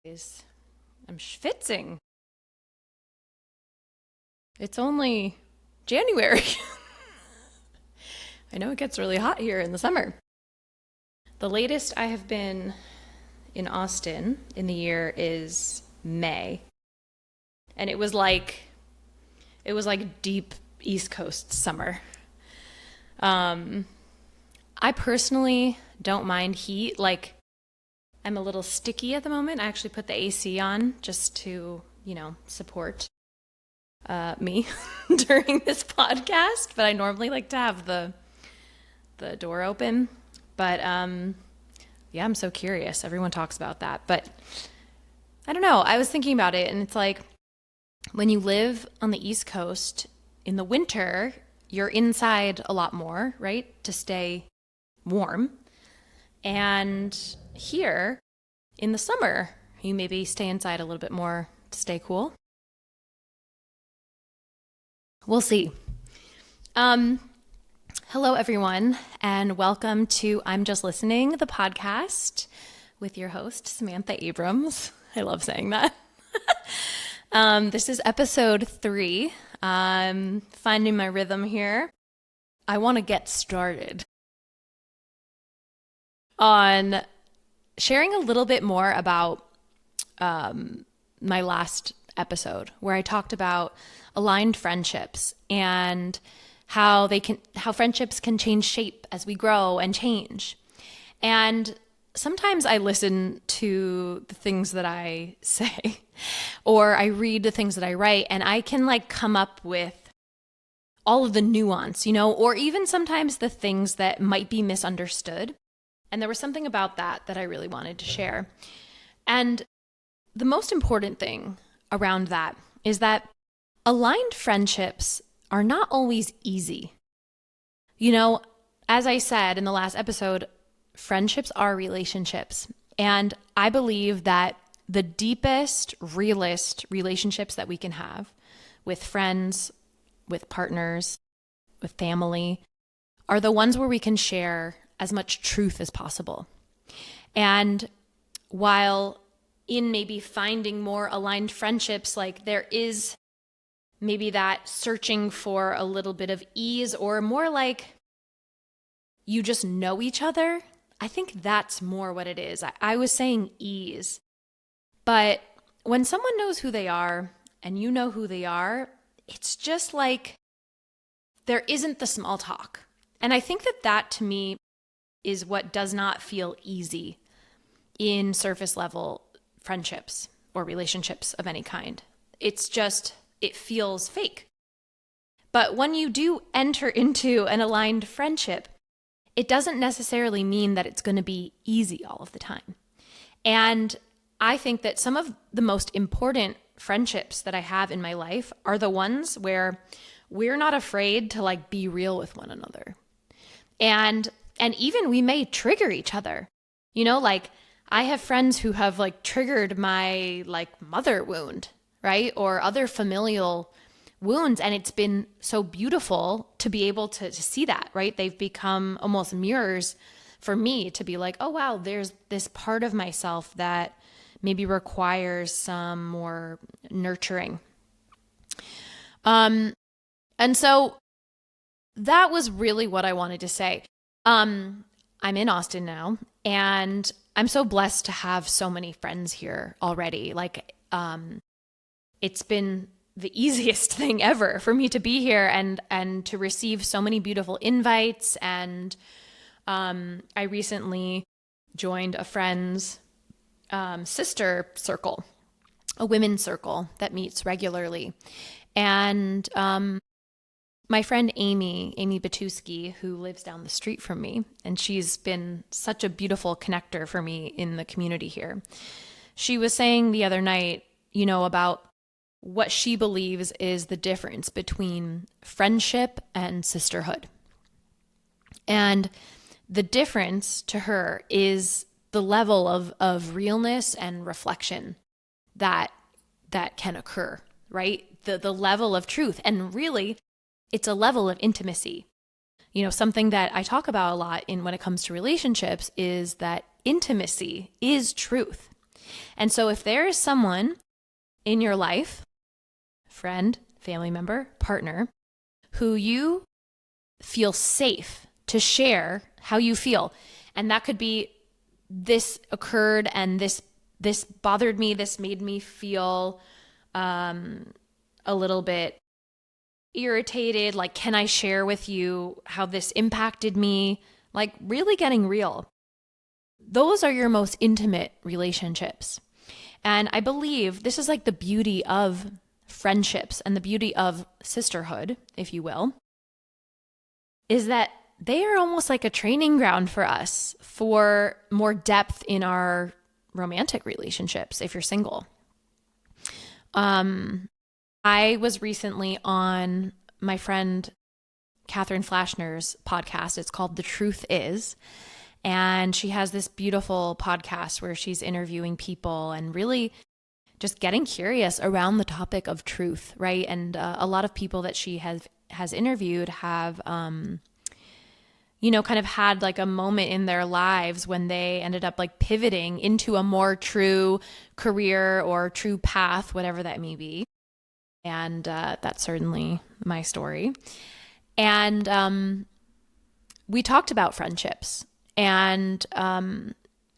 I'm schwitzing. It's only January. I know it gets really hot here in the summer. The latest I have been in Austin in the year is May. And it was like deep East Coast summer. Um I personally don't mind heat. Like, I'm a little sticky at the moment. I actually put the AC on just to, support me during this podcast. But I normally like to have the door open. But yeah, I'm so curious. Everyone talks about that. But I don't know. I was thinking about it, and it's like when you live on the East Coast in the winter, you're inside a lot more, right? To stay warm. And here in the summer, you maybe stay inside a little bit more to stay cool. We'll see. Um, Hello, everyone, and welcome to I'm Just Listening, the podcast with your host, Samantha Abrams. I love saying that. This is episode 3. I'm finding my rhythm here. I want to get started on sharing a little bit more about my last episode where I talked about aligned friendships and how friendships can change shape as we grow and change. And sometimes I listen to the things that I say or I read the things that I write, and I can come up with all of the nuance, or even sometimes the things that might be misunderstood. And there was something about that I really wanted to share. And the most important thing around that is that aligned friendships are not always easy. As I said in the last episode, friendships are relationships. And I believe that the deepest, realist relationships that we can have with friends, with partners, with family, are the ones where we can share as much truth as possible. And while in maybe finding more aligned friendships, there is maybe that searching for a little bit of ease, or more like you just know each other. I think that's more what it is. I was saying ease. But when someone knows who they are and you know who they are, it's just like there isn't the small talk. And I think that to me is what does not feel easy in surface level friendships or relationships of any kind. It feels fake. But when you do enter into an aligned friendship, it doesn't necessarily mean that it's going to be easy all of the time. And I think that some of the most important friendships that I have in my life are the ones where we're not afraid to be real with one another. And even we may trigger each other. I have friends who have triggered my mother wound, right? Or other familial wounds. And it's been so beautiful to be able to see that, right? They've become almost mirrors for me to be like, oh, wow, there's this part of myself that maybe requires some more nurturing. And so that was really what I wanted to say. I'm in Austin now, and I'm so blessed to have so many friends here already. It's been the easiest thing ever for me to be here and to receive so many beautiful invites. And I recently joined a friend's sister circle, a women's circle that meets regularly. And my friend Amy Batuski, who lives down the street from me, and she's been such a beautiful connector for me in the community here. She was saying the other night, about what she believes is the difference between friendship and sisterhood. And the difference to her is the level of realness and reflection that can occur, right? The level of truth. And really, it's a level of intimacy. Something that I talk about a lot when it comes to relationships is that intimacy is truth. And so if there is someone in your life, friend, family member, partner, who you feel safe to share how you feel, and that could be, this occurred and this bothered me, this made me feel a little bit irritated, like, can I share with you how this impacted me? Like, really getting real. Those are your most intimate relationships. And I believe this is like the beauty of friendships and the beauty of sisterhood, if you will, is that they are almost like a training ground for us for more depth in our romantic relationships if you're single. I was recently on my friend Catherine Flashner's podcast. It's called The Truth Is. And she has this beautiful podcast where she's interviewing people and really just getting curious around the topic of truth, right? And a lot of people that she has interviewed have, kind of had like a moment in their lives when they ended up like pivoting into a more true career or true path, whatever that may be. And that's certainly my story. And we talked about friendships. And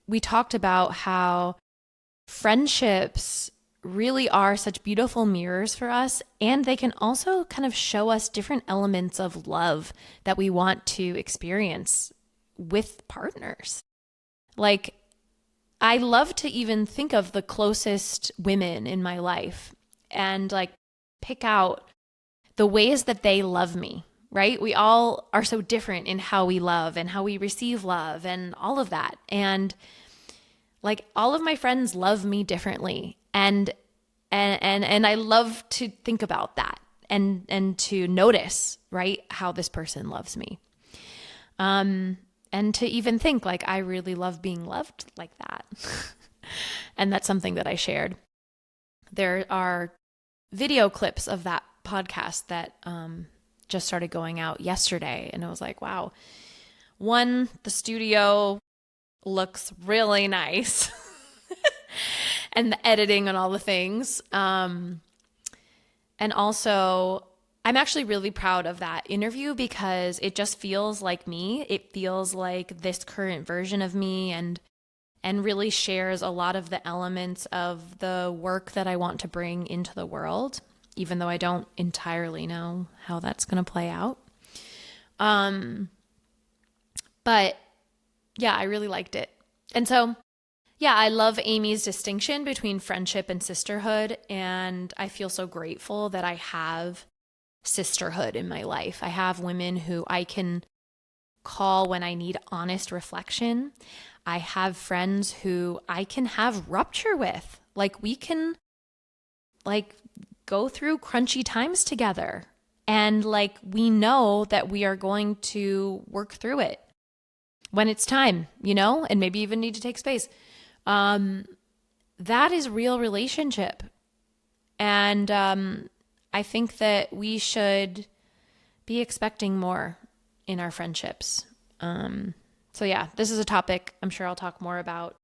we talked about how friendships really are such beautiful mirrors for us, and they can also kind of show us different elements of love that we want to experience with partners. Like, I love to even think of the closest women in my life and like pick out the ways that they love me. Right? We all are so different in how we love and how we receive love and all of that. And like, all of my friends love me differently. And I love to think about that and to notice, right, how this person loves me. And to even think like, I really love being loved like that. And that's something that I shared. There are video clips of that podcast that, just started going out yesterday, and I was like, wow. One, the studio looks really nice and the editing and all the things. And also, I'm actually really proud of that interview because it just feels like me. It feels like this current version of me, and really shares a lot of the elements of the work that I want to bring into the world, even though I don't entirely know how that's going to play out. But yeah, I really liked it. And so, yeah, I love Amy's distinction between friendship and sisterhood. And I feel so grateful that I have sisterhood in my life. I have women who I can call when I need honest reflection. I have friends who I can have rupture with. Like, we can like go through crunchy times together, and like, we know that we are going to work through it when it's time, and maybe even need to take space. That is real relationship. And I think that we should be expecting more in our friendships. So yeah, this is a topic I'm sure I'll talk more about.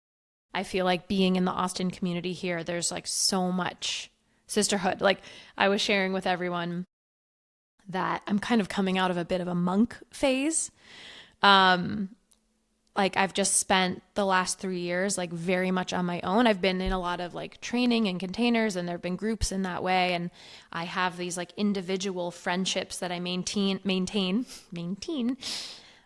I feel like being in the Austin community here, there's like so much sisterhood. Like, I was sharing with everyone that I'm kind of coming out of a bit of a monk phase. Like, I've just spent the last 3 years like very much on my own. I've been in a lot of like training and containers, and there've been groups in that way. And I have these like individual friendships that I maintain.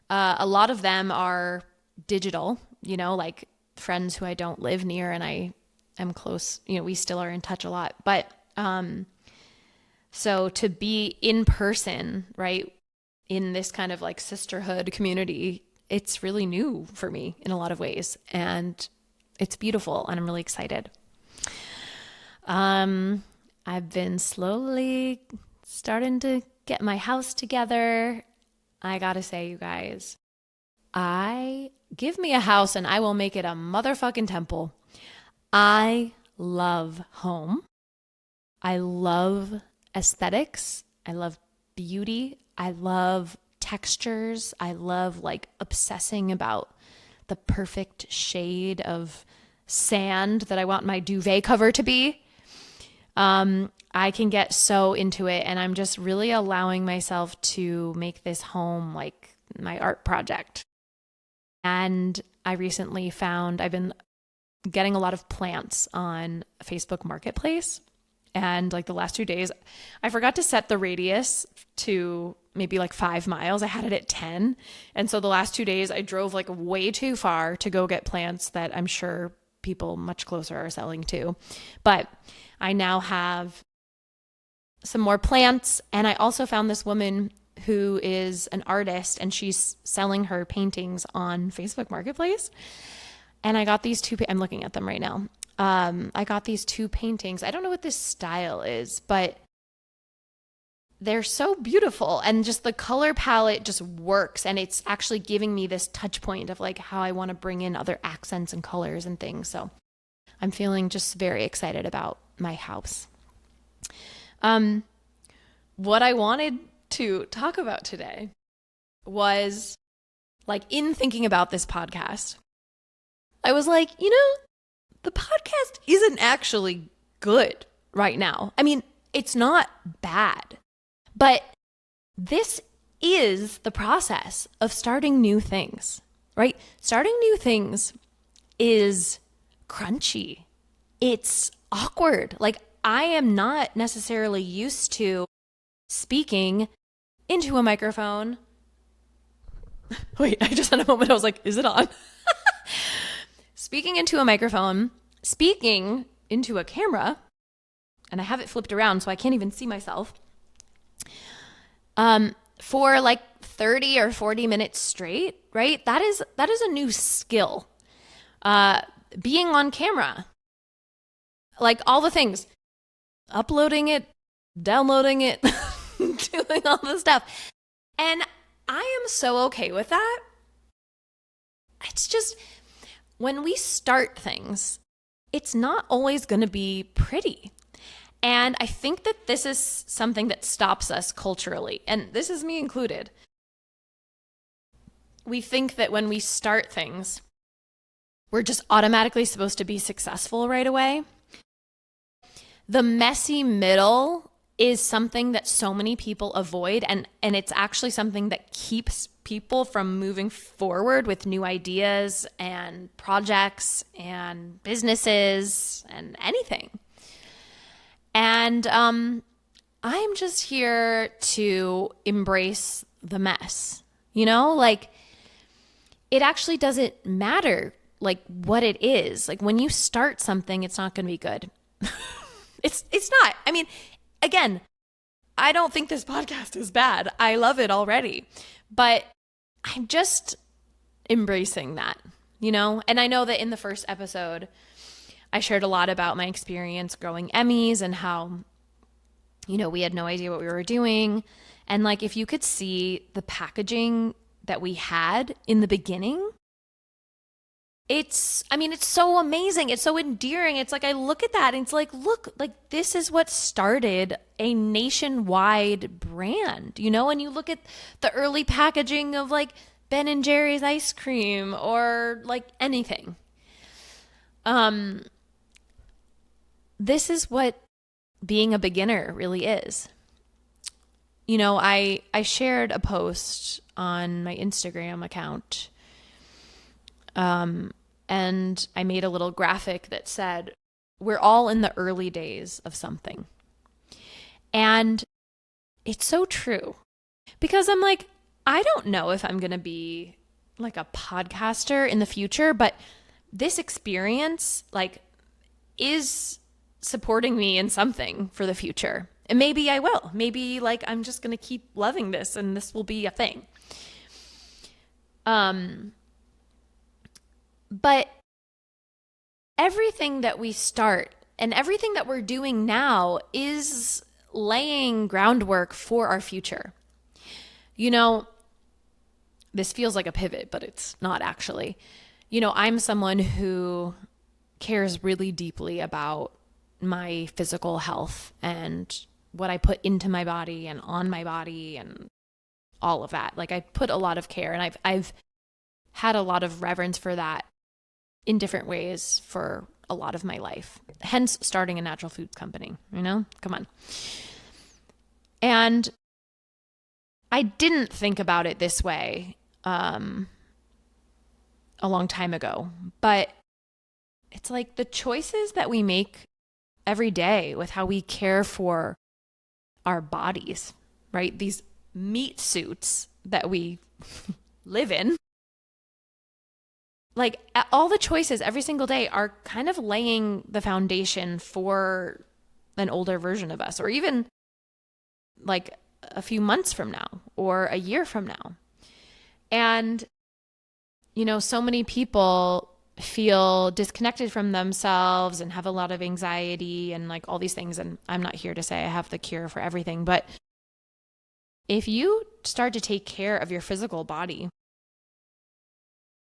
A lot of them are digital, like friends who I don't live near and I am close, we still are in touch a lot. But so to be in person, right, in this kind of like sisterhood community, it's really new for me in a lot of ways, and it's beautiful, and I'm really excited. I've been slowly starting to get my house together. I gotta say, you guys, give me a house and I will make it a motherfucking temple. I love home. I love aesthetics. I love beauty. I love textures. I love like obsessing about the perfect shade of sand that I want my duvet cover to be, I can get so into it, and I'm just really allowing myself to make this home like my art project. And I recently found I've been getting a lot of plants on Facebook Marketplace. And like the last 2 days, I forgot to set the radius to maybe like 5 miles. I had it at 10. And so the last 2 days, I drove like way too far to go get plants that I'm sure people much closer are selling too. But I now have some more plants. And I also found this woman who is an artist, and she's selling her paintings on Facebook Marketplace. And I got these two, I'm looking at them right now. I got these 2 paintings. I don't know what this style is, but they're so beautiful. And just the color palette just works. And it's actually giving me this touch point of like how I want to bring in other accents and colors and things. So I'm feeling just very excited about my house. What I wanted to talk about today was, like, in thinking about this podcast, I was like, the podcast isn't actually good right now. I mean, it's not bad, but this is the process of starting new things, right? Starting new things is crunchy. It's awkward. Like, I am not necessarily used to speaking into a microphone. Wait, I just had a moment. I was like, is it on? Speaking into a microphone, speaking into a camera, and I have it flipped around so I can't even see myself, for like 30 or 40 minutes straight, right? That is a new skill. Being on camera, like all the things, uploading it, downloading it, doing all the stuff. And I am so okay with that. It's just, when we start things, it's not always going to be pretty. And I think that this is something that stops us culturally, and this is me included. We think that when we start things, we're just automatically supposed to be successful right away. The messy middle is something that so many people avoid, and it's actually something that keeps people from moving forward with new ideas and projects and businesses and anything. And I'm just here to embrace the mess. Like, it actually doesn't matter like what it is. Like, when you start something, it's not going to be good. It's not. I mean, again, I don't think this podcast is bad. I love it already. But I'm just embracing that, And I know that in the first episode, I shared a lot about my experience growing Emmys and how, we had no idea what we were doing. And like, if you could see the packaging that we had in the beginning, it's so amazing. It's so endearing. It's like, I look at that and it's like, look, like this is what started a nationwide brand, and you look at the early packaging of like Ben and Jerry's ice cream or like anything. This is what being a beginner really is. I shared a post on my Instagram account, and I made a little graphic that said, we're all in the early days of something. And it's so true, because I'm like, I don't know if I'm going to be like a podcaster in the future, but this experience like is supporting me in something for the future. And maybe I will. Maybe like I'm just going to keep loving this and this will be a thing. But everything that we start and everything that we're doing now is laying groundwork for our future. This feels like a pivot, but it's not actually. I'm someone who cares really deeply about my physical health and what I put into my body and on my body and all of that. Like, I put a lot of care, and I've had a lot of reverence for that in different ways for a lot of my life. Hence starting a natural foods company, come on. And I didn't think about it this way a long time ago, but it's like the choices that we make every day with how we care for our bodies, right? These meat suits that we live in, like all the choices every single day are kind of laying the foundation for an older version of us, or even like a few months from now or a year from now. And, so many people feel disconnected from themselves and have a lot of anxiety and like all these things. And I'm not here to say I have the cure for everything, but if you start to take care of your physical body,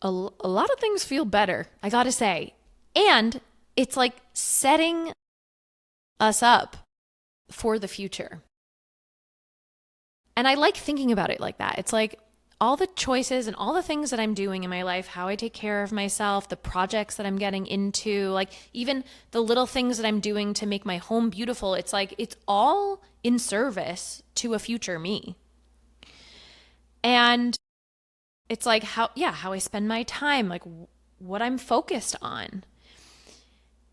a lot of things feel better, I gotta say. And it's like setting us up for the future. And I like thinking about it like that. It's like all the choices and all the things that I'm doing in my life, how I take care of myself, the projects that I'm getting into, like even the little things that I'm doing to make my home beautiful. It's like it's all in service to a future me. And it's like how I spend my time, like what I'm focused on.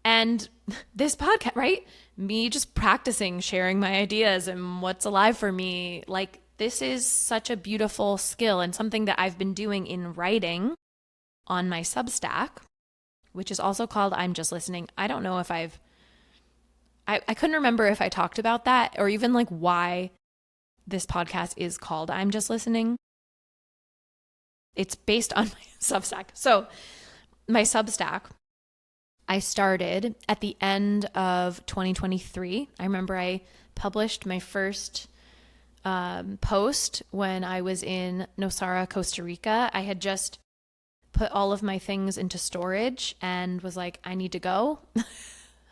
And this podcast, right? Me just practicing, sharing my ideas and what's alive for me. Like this is such a beautiful skill and something that I've been doing in writing on my Substack, which is also called I'm Just Listening. I don't know if I couldn't remember if I talked about that or even like why this podcast is called I'm Just Listening. It's based on my Substack. So my Substack, I started at the end of 2023. I remember I published my first post when I was in Nosara, Costa Rica. I had just put all of my things into storage and was like, I need to go.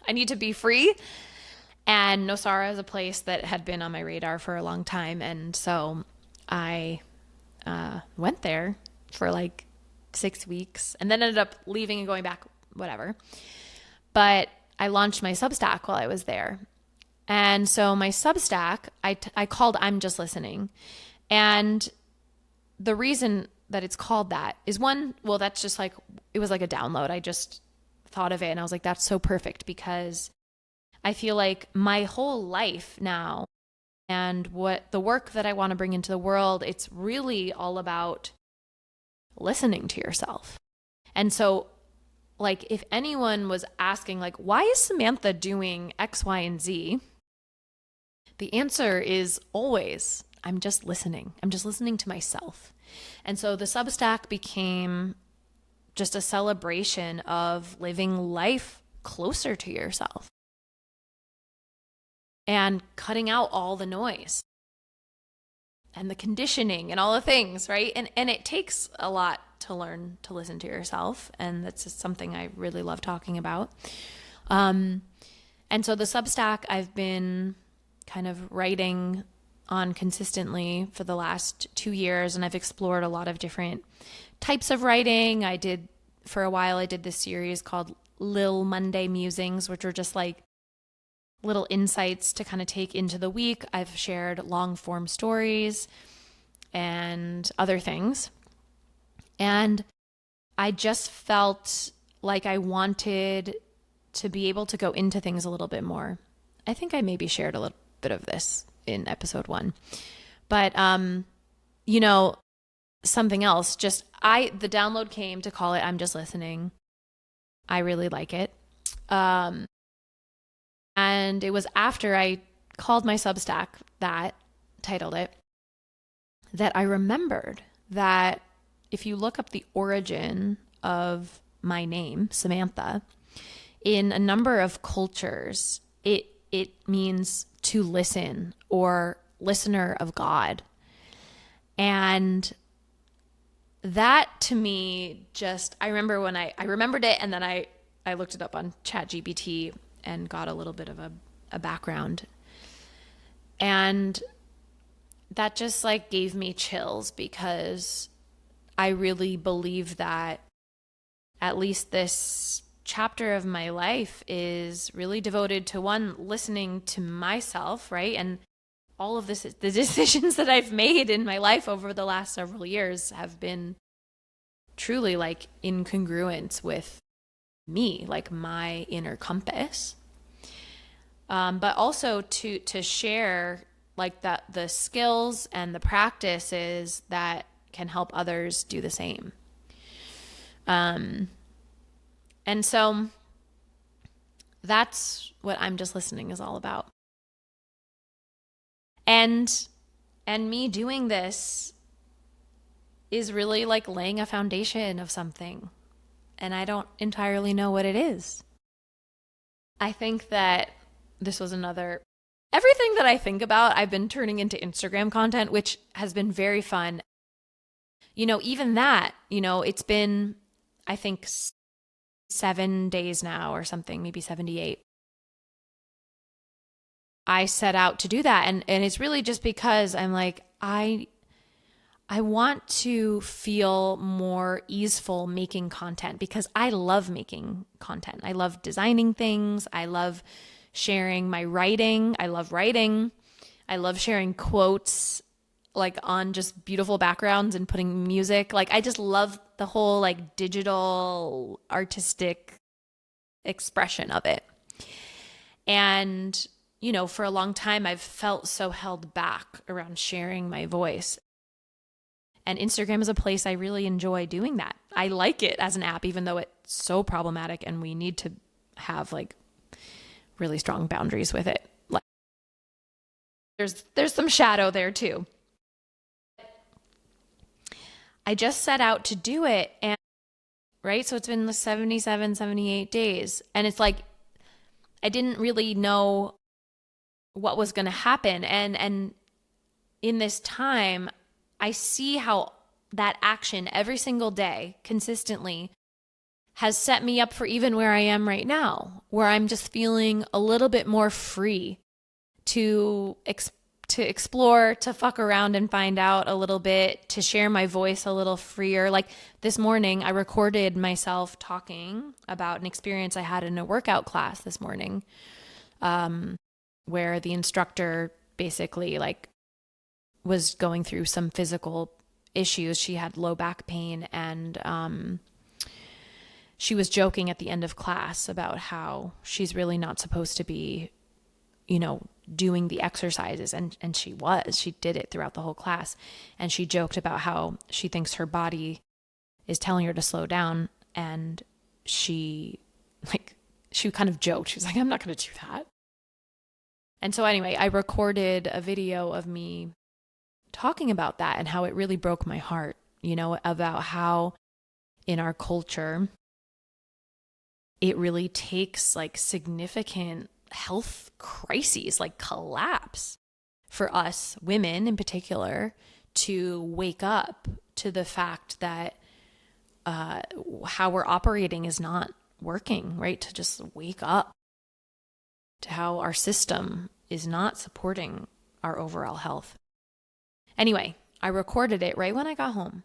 I need to be free. And Nosara is a place that had been on my radar for a long time. And so I went there for like 6 weeks and then ended up leaving and going back, whatever. But I launched my Substack while I was there. And so my Substack, I called I'm Just Listening. And the reason that it's called that is one, well, that's just like, it was like a download. I just thought of it and I was like, that's so perfect because I feel like my whole life now and what the work that I want to bring into the world, it's really all about listening to yourself. And so like if anyone was asking like, why is Samantha doing X, Y, and Z? The answer is always, I'm just listening. I'm just listening to myself. And so the Substack became just a celebration of living life closer to yourself and cutting out all the noise and the conditioning and all the things, right? And it takes a lot to learn to listen to yourself. And that's just something I really love talking about. And so the Substack I've been kind of writing on consistently for the last 2 years. And I've explored a lot of different types of writing. For a while, I did this series called Lil Monday Musings, which are just like little insights to kind of take into the week. I've shared long form stories and other things. And I just felt like I wanted to be able to go into things a little bit more. I think I maybe shared a little bit of this in episode 1. But, something else, the download came to call it I'm Just Listening. I really like it. And it was after I called my Substack titled it, that I remembered that if you look up the origin of my name, Samantha, in a number of cultures, it means to listen or listener of God. And that to me I remember when I remembered it and then I looked it up on ChatGPT and got a little bit of a background. And that just like gave me chills because I really believe that at least this chapter of my life is really devoted to one, listening to myself, right? And all of this, the decisions that I've made in my life over the last several years have been truly like in congruence with me, like my inner compass. But also to share like that the skills and the practices that can help others do the same. And so that's what I'm Just Listening is all about. And me doing this is really like laying a foundation of something. And I don't entirely know what it is. I think that this was another everything that I think about, I've been turning into Instagram content, which has been very fun. Even that, it's been, I think, 7 days now or something, maybe 78. I set out to do that. And it's really just because I'm like, I want to feel more easeful making content because I love making content. I love designing things. I love sharing my writing. I love writing. I love sharing quotes like on just beautiful backgrounds and putting music. Like I just love the whole like digital artistic expression of it. And, for a long time, I've felt so held back around sharing my voice. And Instagram is a place I really enjoy doing that. I like it as an app, even though it's so problematic and we need to have like really strong boundaries with it. Like there's some shadow there too. I just set out to do it, and right? So it's been the 77, 78 days. And it's like I didn't really know what was going to happen. And in this time, I see how that action every single day consistently has set me up for even where I am right now, where I'm just feeling a little bit more free to explore, to fuck around and find out a little bit, to share my voice a little freer. Like this morning, I recorded myself talking about an experience I had in a workout class this morning, where the instructor basically like was going through some physical issues. She had low back pain, and she was joking at the end of class about how she's really not supposed to be, doing the exercises. And she did it throughout the whole class. And she joked about how she thinks her body is telling her to slow down. And she kind of joked. She was like, I'm not going to do that. And so anyway, I recorded a video of me talking about that and how it really broke my heart, about how in our culture, it really takes like significant health crises, like collapse for us women in particular to wake up to the fact that how we're operating is not working, right? To just wake up to how our system is not supporting our overall health. Anyway, I recorded it right when I got home,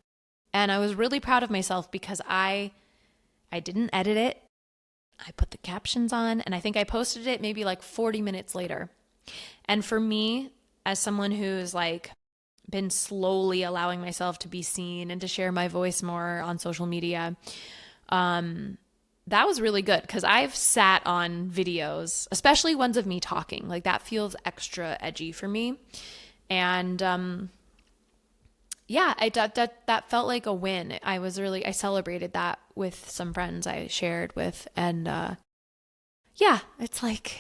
and I was really proud of myself because I didn't edit it. I put the captions on, and I think I posted it maybe like 40 minutes later. And for me, as someone who's like been slowly allowing myself to be seen and to share my voice more on social media, that was really good because I've sat on videos, especially ones of me talking. Like that feels extra edgy for me. And that felt like a win. I celebrated that with some friends I shared with. And it's like,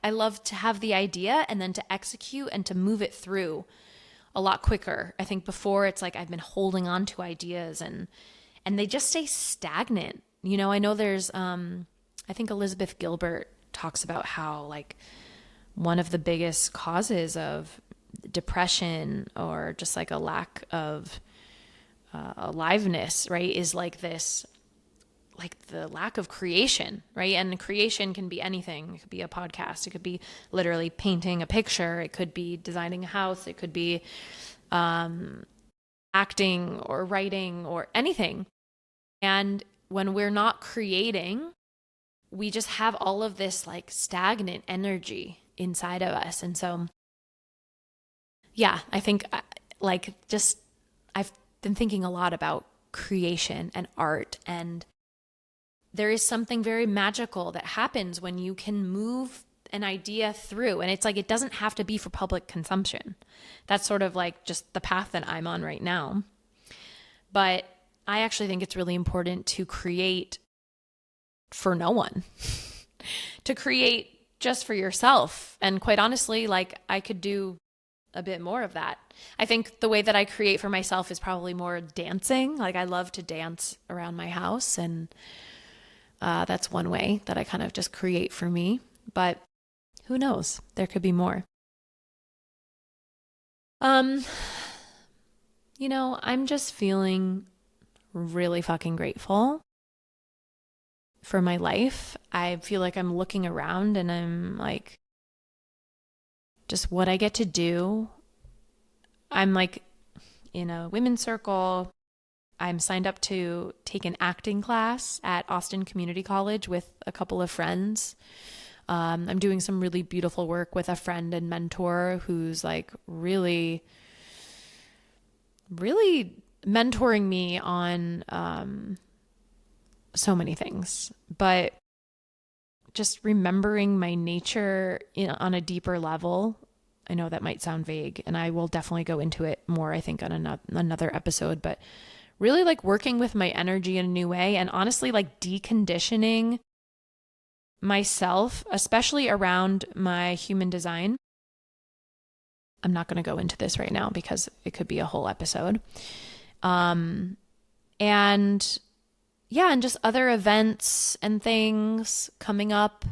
I love to have the idea and then to execute and to move it through a lot quicker. I think before it's like I've been holding on to ideas and they just stay stagnant. I know there's, I think Elizabeth Gilbert talks about how like one of the biggest causes of depression or just like a lack of aliveness, right, is like this, like the lack of creation, right? And creation can be anything. It could be a podcast. It could be literally painting a picture. It could be designing a house. It could be acting or writing or anything. And when we're not creating, we just have all of this like stagnant energy inside of us. And so, yeah, I think like just I've been thinking a lot about creation and art, and there is something very magical that happens when you can move an idea through. And it's like, it doesn't have to be for public consumption. That's sort of like just the path that I'm on right now. But I actually think it's really important to create for no one, to create just for yourself. And quite honestly, like I could do a bit more of that. I think the way that I create for myself is probably more dancing. Like I love to dance around my house, and that's one way that I kind of just create for me. But who knows? There could be more. Um, I'm just feeling really fucking grateful for my life. I feel like I'm looking around and I'm like, just what I get to do. I'm like in a women's circle. I'm signed up to take an acting class at Austin Community College with a couple of friends. I'm doing some really beautiful work with a friend and mentor who's like really, really mentoring me on so many things. But just remembering my nature on a deeper level. I know that might sound vague, and I will definitely go into it more, I think, on another episode, but really like working with my energy in a new way, and honestly like deconditioning myself, especially around my human design. I'm not going to go into this right now because it could be a whole episode. And yeah, and just other events and things coming up.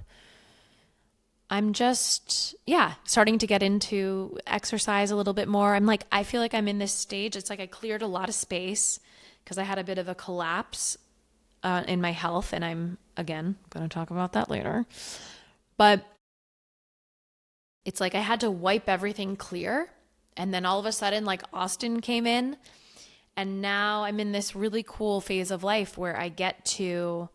I'm just, starting to get into exercise a little bit more. I feel like I'm in this stage. It's like I cleared a lot of space because I had a bit of a collapse in my health. And I'm, again, going to talk about that later. But it's like I had to wipe everything clear. And then all of a sudden, like Austin came in. And now I'm in this really cool phase of life where I get to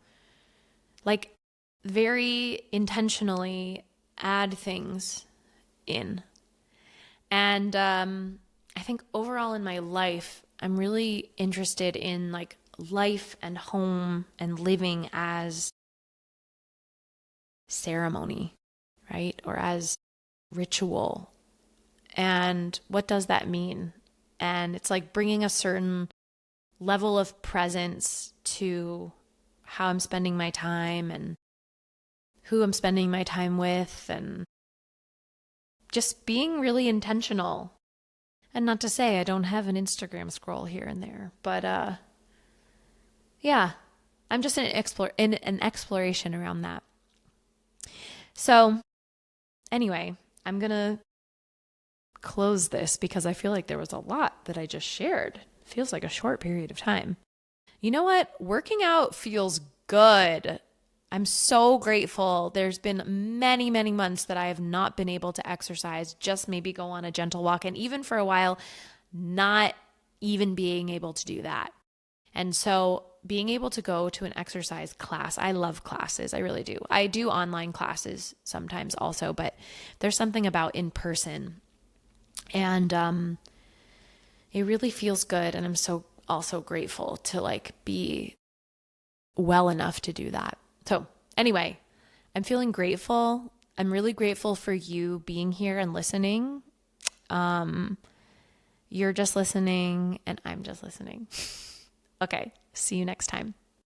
like very intentionally add things in. And I think overall in my life, I'm really interested in like life and home and living as ceremony, right? Or as ritual. And what does that mean? And it's like bringing a certain level of presence to how I'm spending my time and who I'm spending my time with, and just being really intentional. And not to say I don't have an Instagram scroll here and there, but yeah, I'm just in an exploration around that. So anyway, I'm going to close this because I feel like there was a lot that I just shared. It feels like a short period of time. You know what? Working out feels good. I'm so grateful. There's been many, many months that I have not been able to exercise, just maybe go on a gentle walk. And even for a while, not even being able to do that. And so being able to go to an exercise class, I love classes. I really do. I do online classes sometimes also, but there's something about in person. And it really feels good. And I'm so also grateful to like be well enough to do that. So anyway, I'm feeling grateful. I'm really grateful for you being here and listening. You're just listening and I'm just listening. Okay, see you next time.